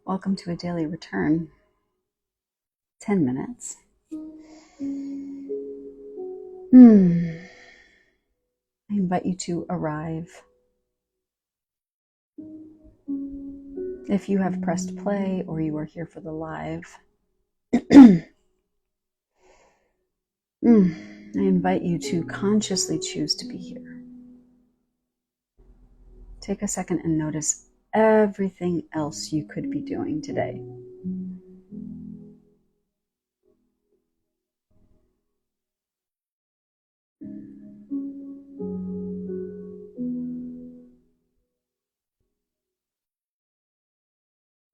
Welcome to a daily return. 10 minutes. I invite you to arrive. If you have pressed play or you are here for the live, I invite you to consciously choose to be here. Take a second and notice everything else you could be doing today.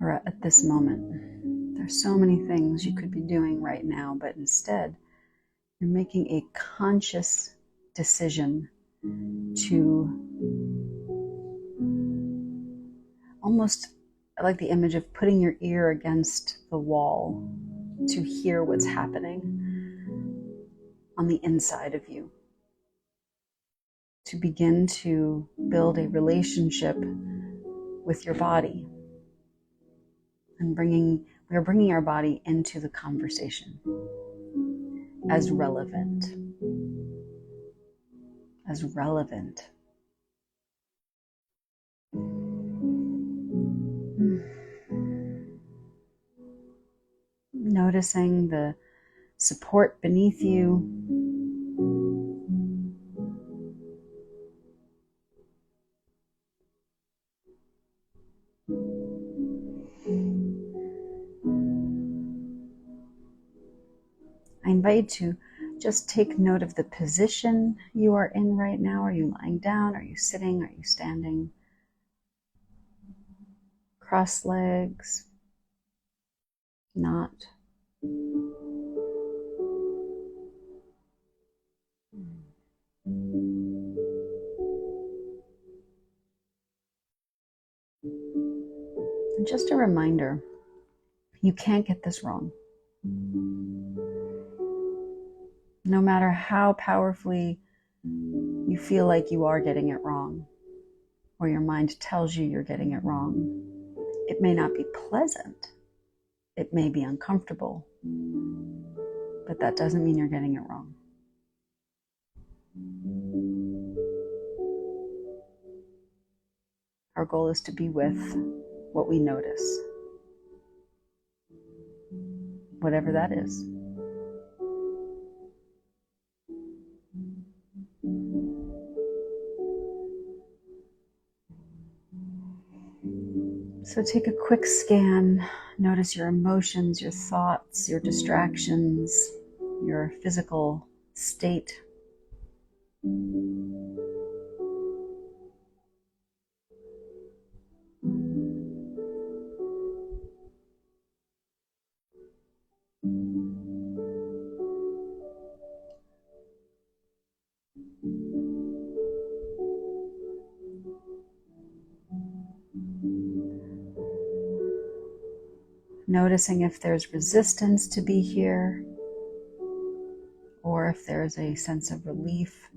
Or at this moment. There's so many things you could be doing right now, but instead, you're making a conscious decision to almost like the image of putting your ear against the wall to hear what's happening on the inside of you. To begin to build a relationship with your body. And we're bringing our body into the conversation as relevant. As relevant. Noticing the support beneath you. I invite you to just take note of the position you are in right now. Are you lying down? Are you sitting? Are you standing? Cross legs? Not. And just a reminder, you can't get this wrong. No matter how powerfully you feel like you are getting it wrong, or your mind tells you you're getting it wrong, it may not be pleasant. It may be uncomfortable, but that doesn't mean you're getting it wrong. Our goal is to be with what we notice, whatever that is. So take a quick scan. Notice your emotions, your thoughts, your distractions, your physical state. Noticing if there's resistance to be here, or if there's a sense of relief.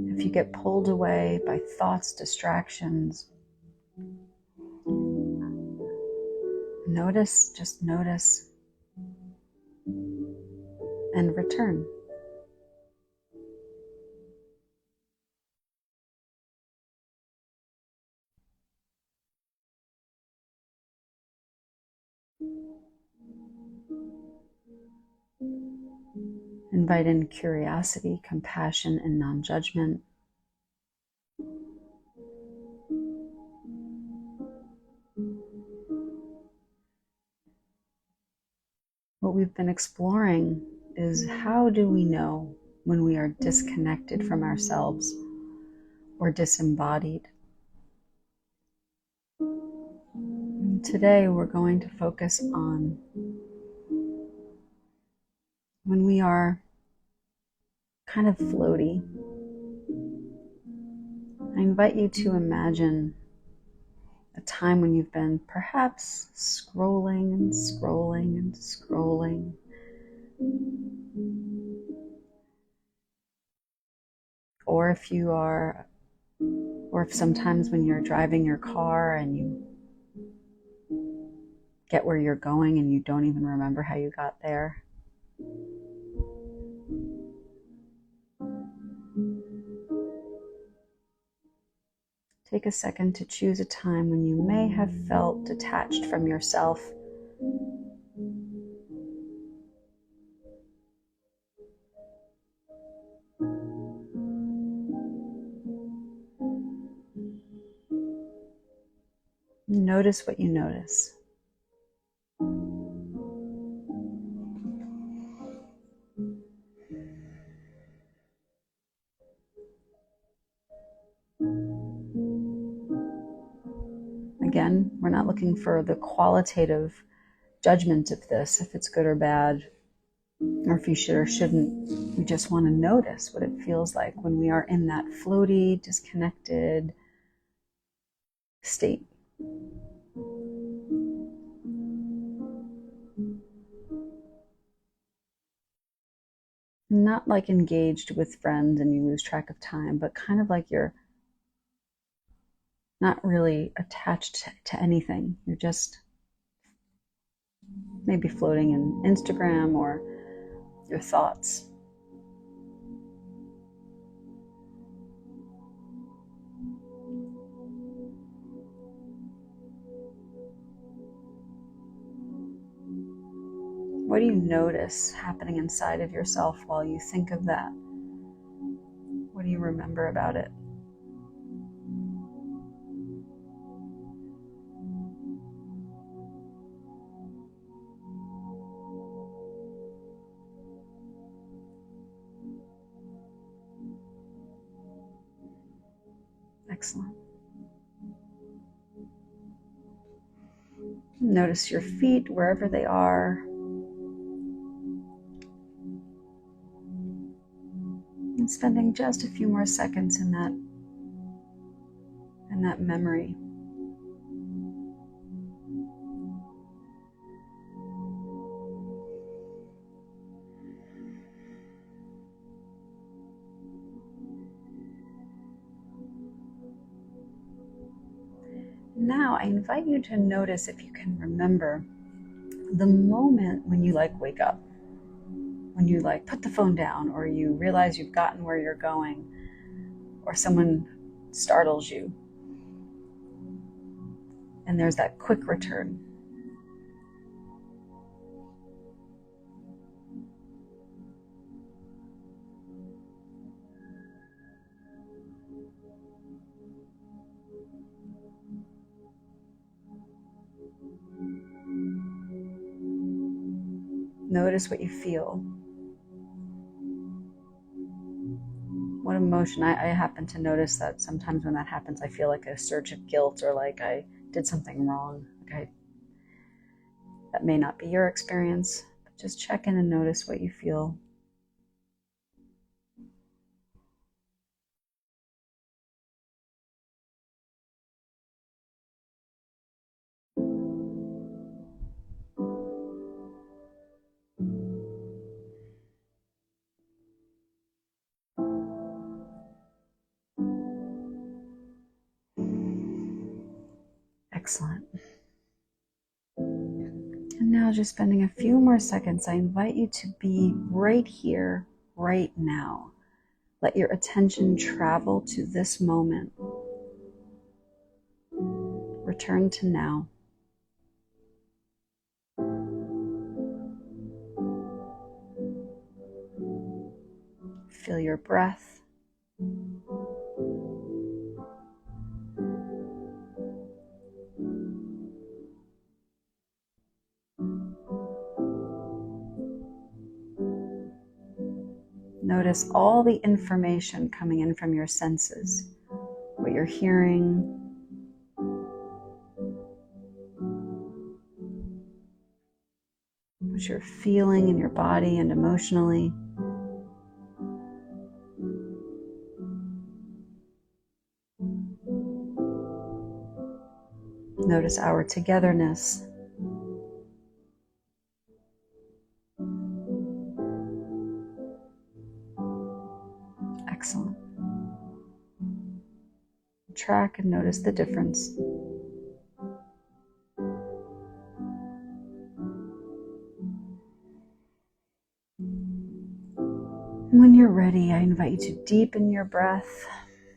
If you get pulled away by thoughts, distractions, just notice, and return. Invite in curiosity, compassion, and non-judgment. What we've been exploring is, how do we know when we are disconnected from ourselves or disembodied? And today we're going to focus on when we are kind of floaty. I invite you to imagine a time when you've been perhaps scrolling and scrolling and scrolling, if you are, or if sometimes when you're driving your car and you get where you're going and you don't even remember how you got there. Take a second to choose a time when you may have felt detached from yourself. Notice what you notice. Again, we're not looking for the qualitative judgment of this, if it's good or bad, or if you should or shouldn't. We just want to notice what it feels like when we are in that floaty, disconnected state. Not like engaged with friends and you lose track of time, but kind of like you're not really attached to anything. You're just maybe floating in Instagram or your thoughts. What do you notice happening inside of yourself while you think of that? What do you remember about it? Excellent. Notice your feet wherever they are. And spending just a few more seconds in that memory. Now I invite you to notice, if you can remember, the moment when you wake up, when you put the phone down, or you realize you've gotten where you're going, or someone startles you, and there's that quick return. Notice what you feel. What emotion? I happen to notice that sometimes when that happens, I feel like a surge of guilt, or like I did something wrong. That may not be your experience, but just check in and notice what you feel. Excellent. And now, just spending a few more seconds, I invite you to be right here, right now. Let your attention travel to this moment. Return to now. Feel your breath. Notice all the information coming in from your senses, what you're hearing, what you're feeling in your body and emotionally. Notice our togetherness. Excellent. Track and notice the difference. When you're ready, I invite you to deepen your breath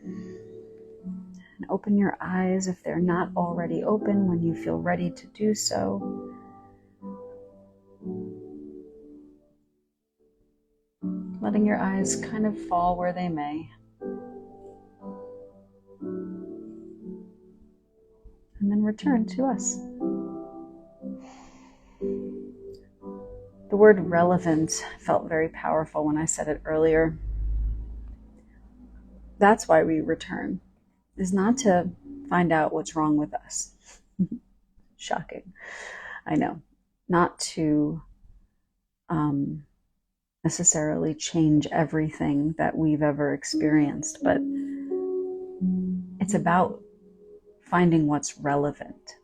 and open your eyes if they're not already open when you feel ready to do so. Letting your eyes kind of fall where they may. And then return to us. The word relevant felt very powerful when I said it earlier. That's why we return, is not to find out what's wrong with us. Shocking, I know. Not to necessarily change everything that we've ever experienced, but it's about finding what's relevant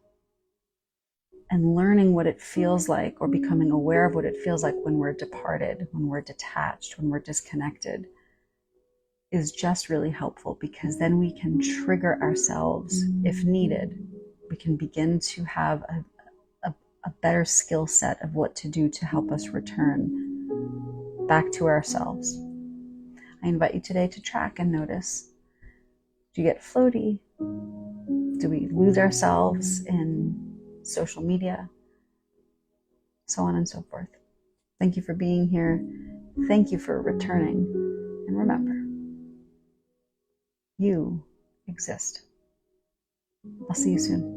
and learning what it feels like, or becoming aware of what it feels like when we're departed, when we're detached, when we're disconnected, is just really helpful, because then we can trigger ourselves if needed. We can begin to have a better skill set of what to do to help us return back to ourselves. I invite you today to track and notice. Do you get floaty? Do we lose ourselves in social media? So on and so forth. Thank you for being here. Thank you for returning. And remember, you exist. I'll see you soon.